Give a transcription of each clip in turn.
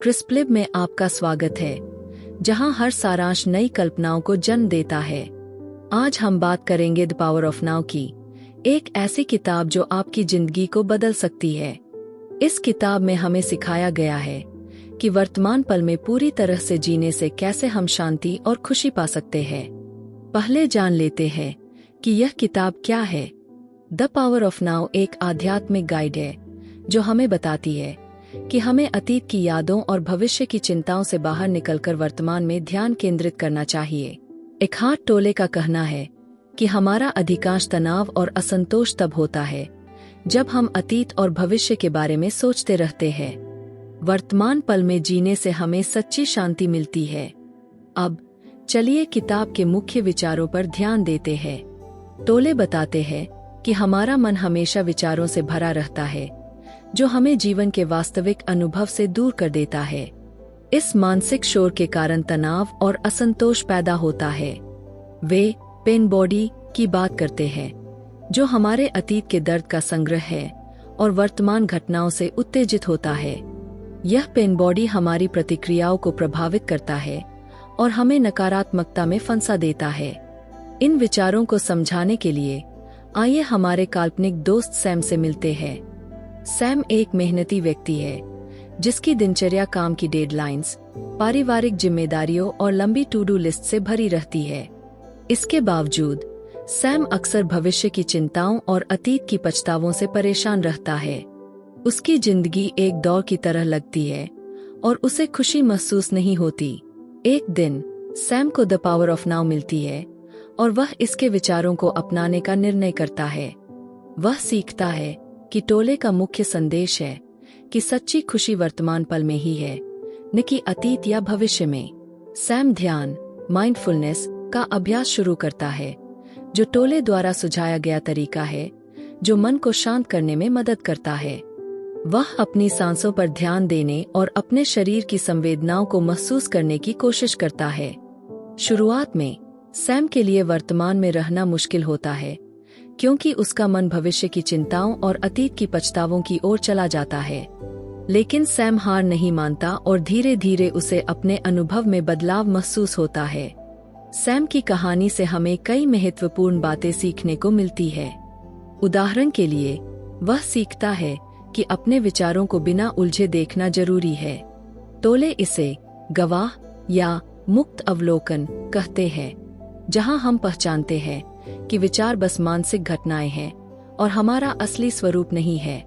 क्रिस्पलिब में आपका स्वागत है, जहां हर सारांश नई कल्पनाओं को जन्म देता है। आज हम बात करेंगे द पावर ऑफ नाउ की, एक ऐसी किताब जो आपकी जिंदगी को बदल सकती है। इस किताब में हमें सिखाया गया है कि वर्तमान पल में पूरी तरह से जीने से कैसे हम शांति और खुशी पा सकते हैं। पहले जान लेते हैं कि यह किताब क्या है। द पावर ऑफ नाउ एक आध्यात्मिक गाइड है जो हमें बताती है कि हमें अतीत की यादों और भविष्य की चिंताओं से बाहर निकलकर वर्तमान में ध्यान केंद्रित करना चाहिए। एकहार्ट टोले का कहना है कि हमारा अधिकांश तनाव और असंतोष तब होता है जब हम अतीत और भविष्य के बारे में सोचते रहते हैं। वर्तमान पल में जीने से हमें सच्ची शांति मिलती है। अब चलिए किताब के मुख्य विचारों पर ध्यान देते हैं। टोले बताते हैं कि हमारा मन हमेशा विचारों से भरा रहता है जो हमें जीवन के वास्तविक अनुभव से दूर कर देता है। इस मानसिक शोर के कारण तनाव और असंतोष पैदा होता है। वे पेन बॉडी की बात करते हैं जो हमारे अतीत के दर्द का संग्रह है और वर्तमान घटनाओं से उत्तेजित होता है। यह पेन बॉडी हमारी प्रतिक्रियाओं को प्रभावित करता है और हमें नकारात्मकता में फंसा देता है। इन विचारों को समझाने के लिए आइए हमारे काल्पनिक दोस्त सैम से मिलते हैं। सैम एक मेहनती व्यक्ति है जिसकी दिनचर्या काम की डेडलाइंस, पारिवारिक जिम्मेदारियों और लंबी टू डू लिस्ट से भरी रहती है। इसके बावजूद सैम अक्सर भविष्य की चिंताओं और अतीत की पछतावों से परेशान रहता है। उसकी जिंदगी एक दौड़ की तरह लगती है और उसे खुशी महसूस नहीं होती। एक दिन सैम को द पावर ऑफ नाउ मिलती है और वह इसके विचारों को अपनाने का निर्णय करता है। वह सीखता है कि टोले का मुख्य संदेश है कि सच्ची खुशी वर्तमान पल में ही है, न कि अतीत या भविष्य में। सैम ध्यान, माइंडफुलनेस का अभ्यास शुरू करता है, जो टोले द्वारा सुझाया गया तरीका है जो मन को शांत करने में मदद करता है। वह अपनी सांसों पर ध्यान देने और अपने शरीर की संवेदनाओं को महसूस करने की कोशिश करता है। शुरुआत में सैम के लिए वर्तमान में रहना मुश्किल होता है क्योंकि उसका मन भविष्य की चिंताओं और अतीत की पछतावों की ओर चला जाता है। लेकिन सैम हार नहीं मानता और धीरे धीरे उसे अपने अनुभव में बदलाव महसूस होता है। सैम की कहानी से हमें कई महत्वपूर्ण बातें सीखने को मिलती है। उदाहरण के लिए, वह सीखता है कि अपने विचारों को बिना उलझे देखना जरूरी है। टोले इसे गवाह या मुक्त अवलोकन कहते हैं, जहां हम पहचानते हैं कि विचार बस मानसिक घटनाएं हैं और हमारा असली स्वरूप नहीं है।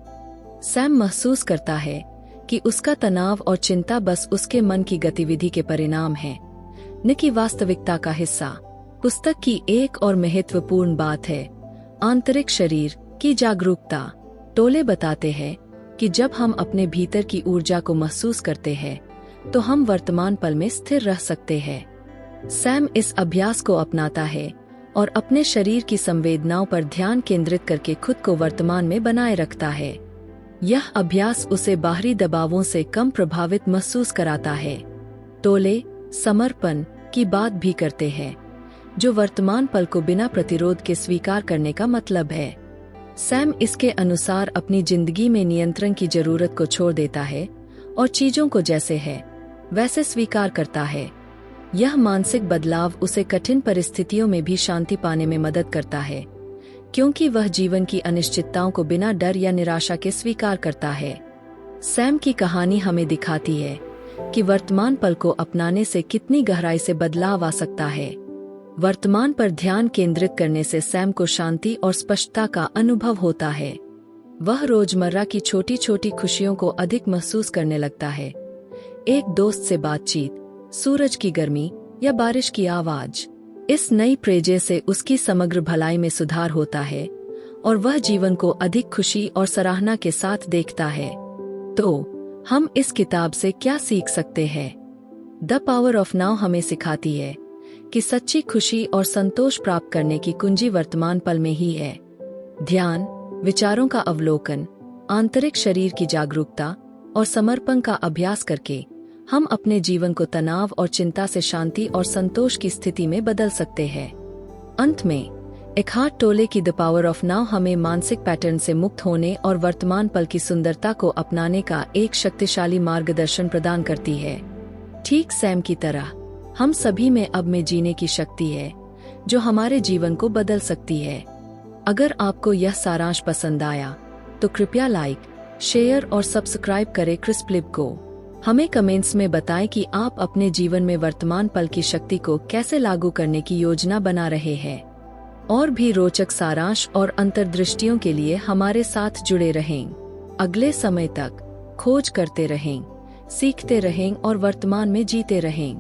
सैम महसूस करता है कि उसका तनाव और चिंता बस उसके मन की गतिविधि के परिणाम है, न कि वास्तविकता का हिस्सा। पुस्तक की एक और महत्वपूर्ण बात है आंतरिक शरीर की जागरूकता। टोले बताते हैं कि जब हम अपने भीतर की ऊर्जा को महसूस करते हैं तो हम वर्तमान पल में स्थिर रह सकते हैं। सैम इस अभ्यास को अपनाता है और अपने शरीर की संवेदनाओं पर ध्यान केंद्रित करके खुद को वर्तमान में बनाए रखता है। यह अभ्यास उसे बाहरी दबावों से कम प्रभावित महसूस कराता है। टोले समर्पण की बात भी करते हैं, जो वर्तमान पल को बिना प्रतिरोध के स्वीकार करने का मतलब है। सैम इसके अनुसार अपनी जिंदगी में नियंत्रण की जरूरत को छोड़ देता है और चीजों को जैसे है वैसे स्वीकार करता है। यह मानसिक बदलाव उसे कठिन परिस्थितियों में भी शांति पाने में मदद करता है, क्योंकि वह जीवन की अनिश्चितताओं को बिना डर या निराशा के स्वीकार करता है। सैम की कहानी हमें दिखाती है कि वर्तमान पल को अपनाने से कितनी गहराई से बदलाव आ सकता है। वर्तमान पर ध्यान केंद्रित करने से सैम को शांति और स्पष्टता का अनुभव होता है। वह रोजमर्रा की छोटी छोटी खुशियों को अधिक महसूस करने लगता है। एक दोस्त से बातचीत, सूरज की गर्मी या बारिश की आवाज। इस नई प्रेजे से उसकी समग्र भलाई में सुधार होता है और वह जीवन को अधिक खुशी और सराहना के साथ देखता है। तो हम इस किताब से क्या सीख सकते हैं? द पावर ऑफ नाउ हमें सिखाती है कि सच्ची खुशी और संतोष प्राप्त करने की कुंजी वर्तमान पल में ही है। ध्यान, विचारों का अवलोकन, आंतरिक शरीर की जागरूकता और समर्पण का अभ्यास करके हम अपने जीवन को तनाव और चिंता से शांति और संतोष की स्थिति में बदल सकते हैं। अंत में एकहार्ट टोले की द पावर ऑफ नाउ हमें मानसिक पैटर्न से मुक्त होने और वर्तमान पल की सुंदरता को अपनाने का एक शक्तिशाली मार्गदर्शन प्रदान करती है। ठीक सैम की तरह हम सभी में अब में जीने की शक्ति है जो हमारे जीवन को बदल सकती है। अगर आपको यह सारांश पसंद आया तो कृपया लाइक, शेयर और सब्सक्राइब करें क्रिस्प लिब को। हमें कमेंट्स में बताएं कि आप अपने जीवन में वर्तमान पल की शक्ति को कैसे लागू करने की योजना बना रहे हैं। और भी रोचक सारांश और अंतर्दृष्टियों के लिए हमारे साथ जुड़े रहें। अगले समय तक खोज करते रहें, सीखते रहें और वर्तमान में जीते रहें।